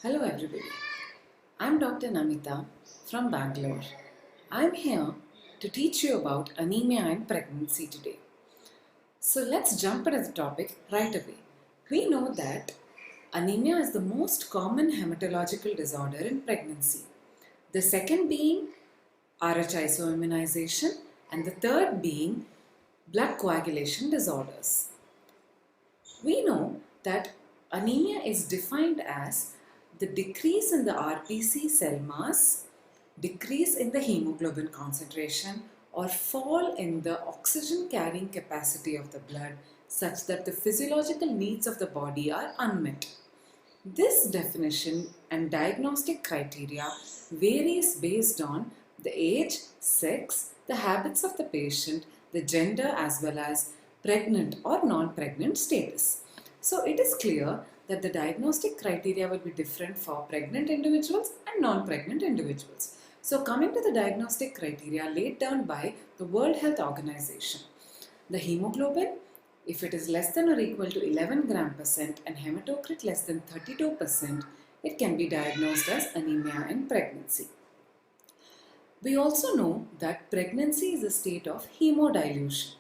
Hello everybody, I'm Dr. Namita from Bangalore. I'm here to teach you about anemia and pregnancy today. So let's jump into the topic right away. We know that anemia is the most common hematological disorder in pregnancy. The second being Rh isoimmunization and the third being blood coagulation disorders. We know that anemia is defined as the decrease in the RBC cell mass, decrease in the hemoglobin concentration, or fall in the oxygen carrying capacity of the blood such that the physiological needs of the body are unmet. This definition and diagnostic criteria varies based on the age, sex, the habits of the patient, the gender as well as pregnant or non-pregnant status. So it is clear that the diagnostic criteria will be different for pregnant individuals and non-pregnant individuals. So coming to the diagnostic criteria laid down by the World Health Organization, the hemoglobin, if it is less than or equal to 11 gram percent and hematocrit less than 32%, it can be diagnosed as anemia in pregnancy. We also know that pregnancy is a state of hemodilution,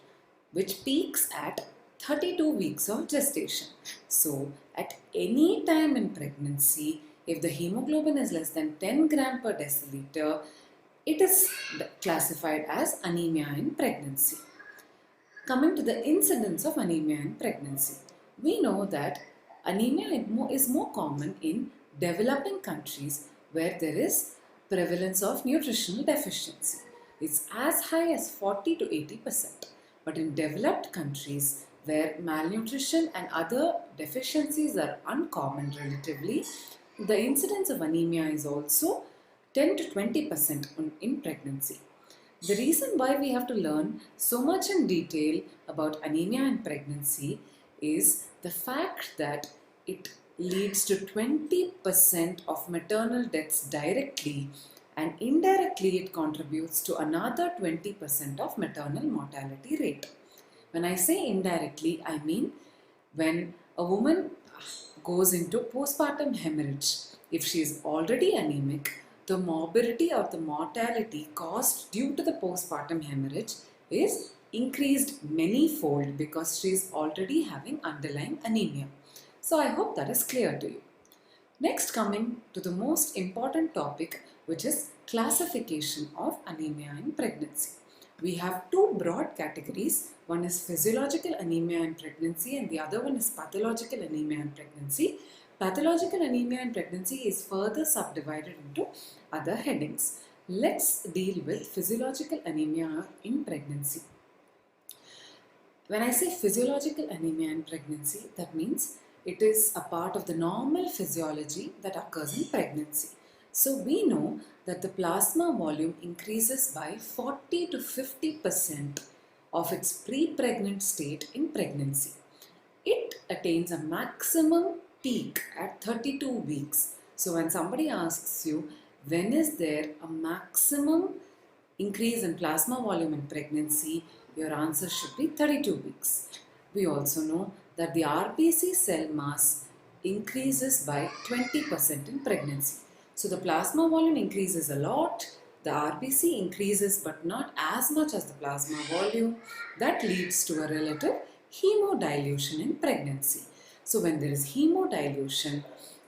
which peaks at 32 weeks of gestation. So, at any time in pregnancy, if the hemoglobin is less than 10 gram per deciliter, it is classified as anemia in pregnancy. Coming to the incidence of anemia in pregnancy, we know that anemia is more common in developing countries where there is prevalence of nutritional deficiency. It's as high as 40 to 80%. But in developed countries where malnutrition and other deficiencies are uncommon relatively, the incidence of anemia is also 10 to 20% in pregnancy. The reason why we have to learn so much in detail about anemia in pregnancy is the fact that it leads to 20% of maternal deaths directly, and indirectly it contributes to another 20% of maternal mortality rate. When I say indirectly, I mean when a woman goes into postpartum hemorrhage, if she is already anemic, the morbidity or the mortality caused due to the postpartum hemorrhage is increased many-fold because she is already having underlying anemia. So I hope that is clear to you. Next, coming to the most important topic, which is classification of anemia in pregnancy. We have two broad categories. One is physiological anemia in pregnancy and the other one is pathological anemia in pregnancy. Pathological anemia in pregnancy is further subdivided into other headings. Let's deal with physiological anemia in pregnancy. When I say physiological anemia in pregnancy, that means it is a part of the normal physiology that occurs in pregnancy. So we know that the plasma volume increases by 40 to 50% of its pre-pregnant state in pregnancy. It attains a maximum peak at 32 weeks. So when somebody asks you, when is there a maximum increase in plasma volume in pregnancy, your answer should be 32 weeks. We also know that the RBC cell mass increases by 20% in pregnancy. So the plasma volume increases a lot, the RBC increases but not as much as the plasma volume. That leads to a relative hemodilution in pregnancy. So when there is hemodilution,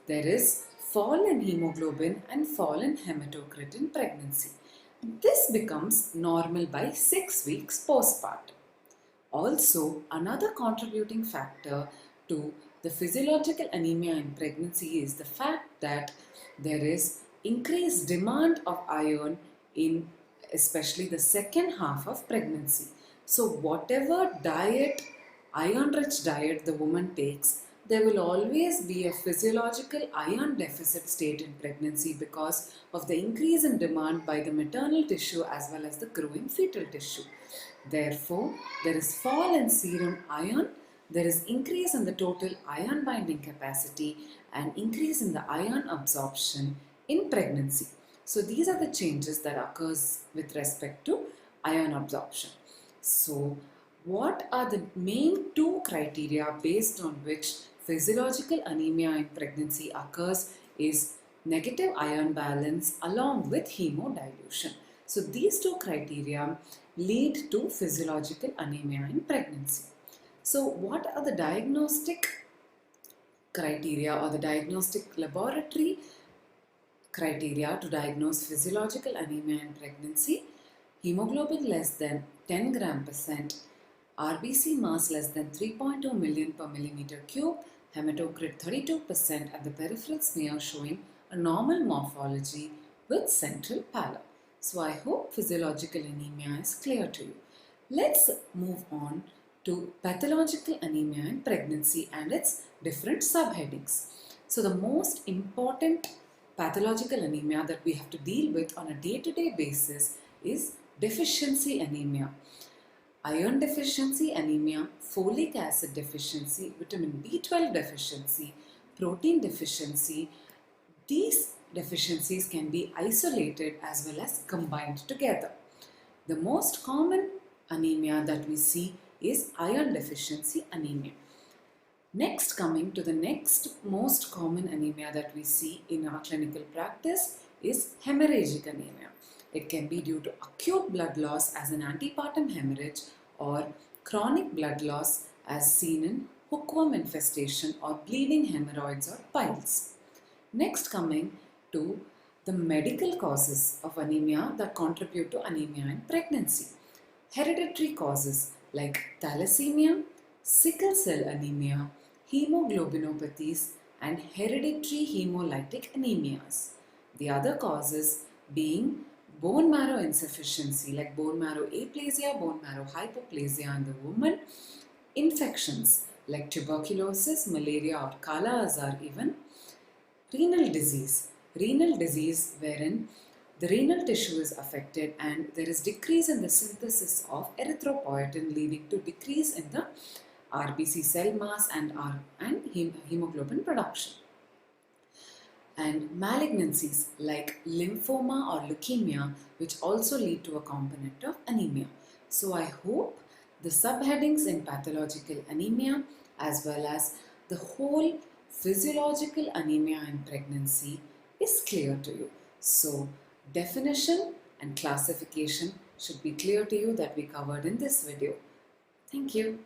there is fall in hemoglobin and fall in hematocrit in pregnancy. This becomes normal by 6 weeks postpartum. Also, another contributing factor to the physiological anemia in pregnancy is the fact that there is increased demand of iron in especially the second half of pregnancy. So whatever diet, iron-rich diet the woman takes, there will always be a physiological iron deficit state in pregnancy because of the increase in demand by the maternal tissue as well as the growing fetal tissue. Therefore, there is fall in serum iron, there is increase in the total iron binding capacity and increase in the iron absorption in pregnancy. So these are the changes that occurs with respect to iron absorption. So what are the main two criteria based on which physiological anemia in pregnancy occurs is negative ion balance along with hemodilution. So these two criteria lead to physiological anemia in pregnancy. So what are the diagnostic criteria or the diagnostic laboratory criteria to diagnose physiological anemia in pregnancy? Hemoglobin less than 10 gram percent, RBC mass less than 3.2 million per millimeter cube, hematocrit 32%, and the peripheral smear showing a normal morphology with central pallor. So I hope physiological anemia is clear to you. Let's move on to pathological anemia in pregnancy and its different subheadings. So the most important pathological anemia that we have to deal with on a day-to-day basis is deficiency anemia. Iron deficiency anemia, folic acid deficiency, vitamin B12 deficiency, protein deficiency. These deficiencies can be isolated as well as combined together. The most common anemia that we see is iron deficiency anemia. Next, coming to the next most common anemia that we see in our clinical practice is hemorrhagic anemia. It can be due to acute blood loss as an antepartum hemorrhage or chronic blood loss as seen in hookworm infestation or bleeding hemorrhoids or piles. Next, coming to the medical causes of anemia that contribute to anemia in pregnancy. Hereditary causes like thalassemia, sickle cell anemia, hemoglobinopathies, and hereditary hemolytic anemias. The other causes being bone marrow insufficiency like bone marrow aplasia, bone marrow hypoplasia in the woman, infections like tuberculosis, malaria or kala azar even, renal disease wherein the renal tissue is affected and there is decrease in the synthesis of erythropoietin leading to decrease in the RBC cell mass and hemoglobin production. And malignancies like lymphoma or leukemia, which also lead to a component of anemia. So I hope the subheadings in pathological anemia as well as the whole physiological anemia in pregnancy is clear to you. So definition and classification should be clear to you that we covered in this video. Thank you.